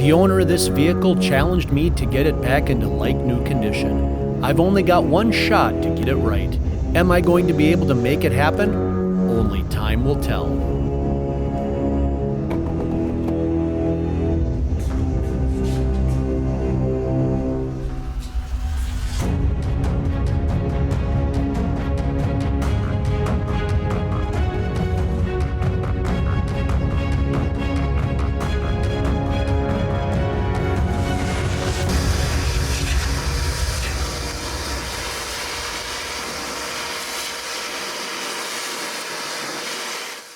The owner of this vehicle challenged me to get it back into like-new condition. I've only got one shot to get it right. Am I going to be able to make it happen? Only time will tell.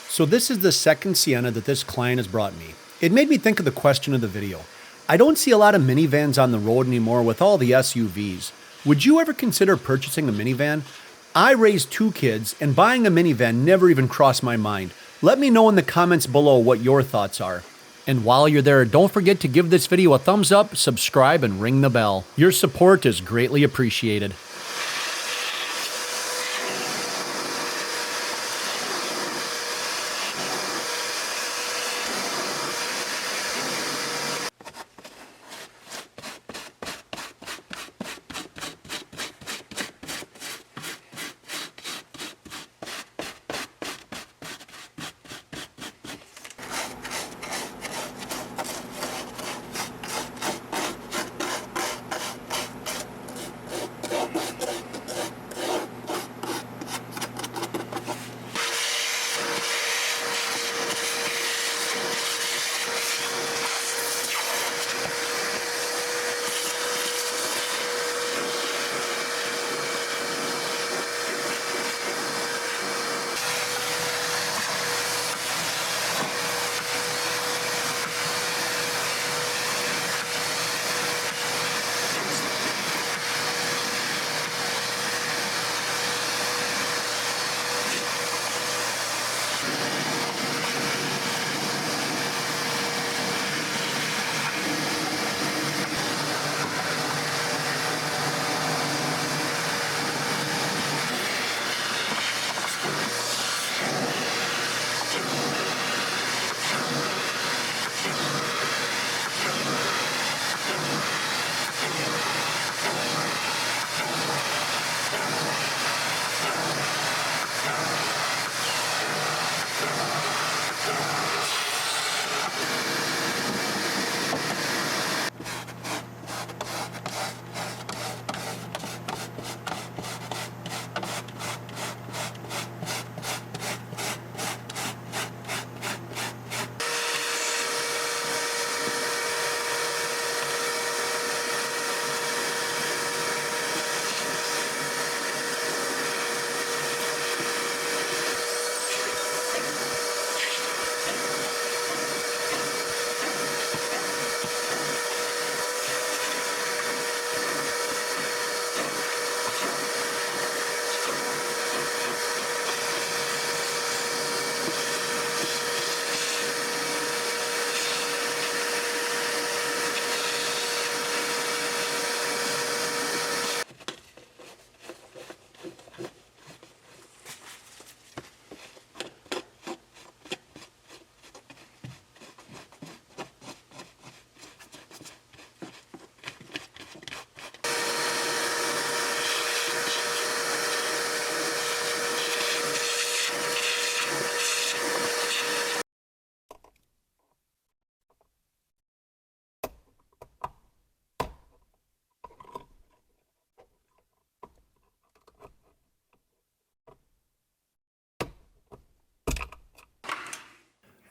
So this is the second Sienna that this client has brought me. It made me think of the question of the video. I don't see a lot of minivans on the road anymore with all the SUVs. Would you ever consider purchasing a minivan? I raised 2 kids and buying a minivan never even crossed my mind. Let me know in the comments below what your thoughts are. And while you're there, don't forget to give this video a thumbs up, subscribe, and ring the bell. Your support is greatly appreciated.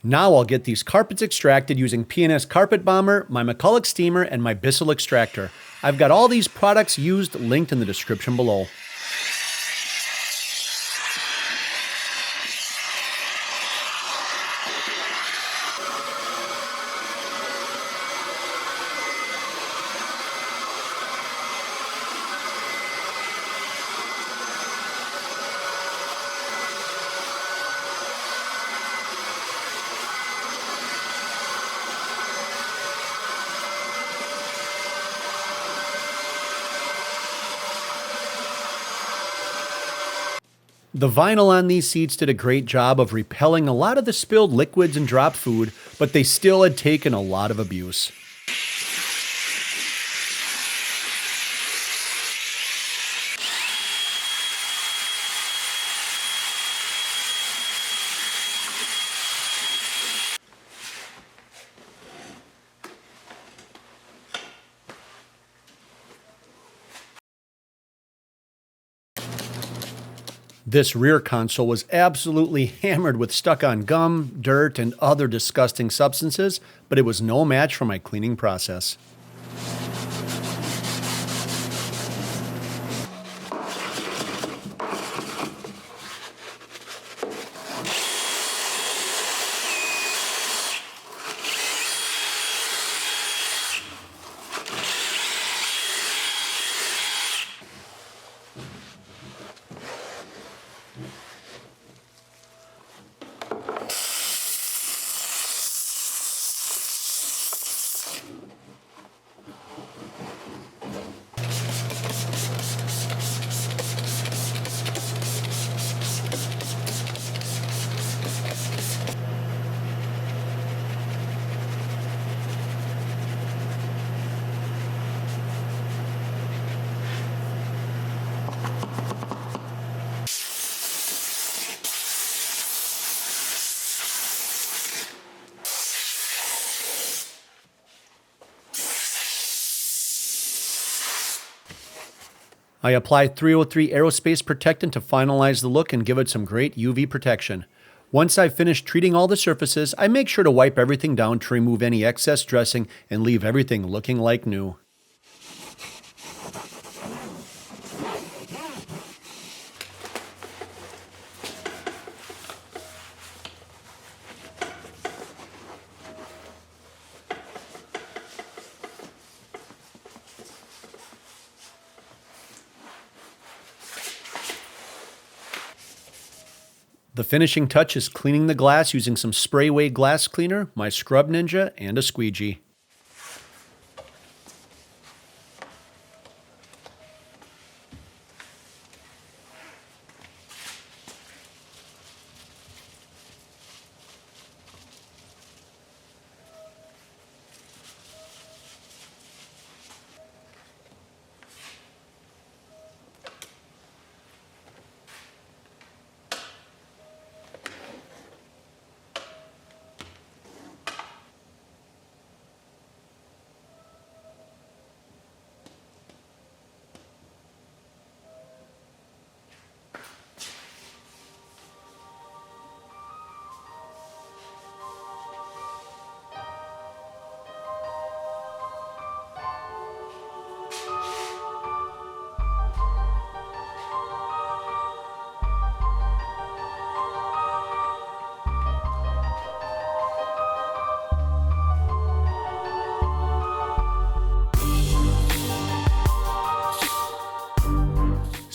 Now I'll get these carpets extracted using P&S Carpet Bomber, my McCulloch steamer, and my Bissell extractor. I've got all these products used linked in the description below. The vinyl on these seats did a great job of repelling a lot of the spilled liquids and dropped food, but they still had taken a lot of abuse. This rear console was absolutely hammered with stuck-on gum, dirt, and other disgusting substances, but it was no match for my cleaning process. I applied 303 aerospace protectant to finalize the look and give it some great UV protection. Once I've finished treating all the surfaces, I make sure to wipe everything down to remove any excess dressing and leave everything looking like new. The finishing touch is cleaning the glass using some Sprayway glass cleaner, my Scrub Ninja, and a squeegee.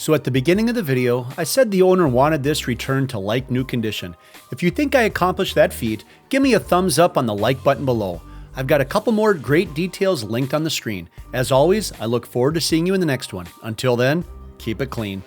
So at the beginning of the video, I said the owner wanted this returned to like new condition. If you think I accomplished that feat, give me a thumbs up on the like button below. I've got a couple more great details linked on the screen. As always, I look forward to seeing you in the next one. Until then, keep it clean.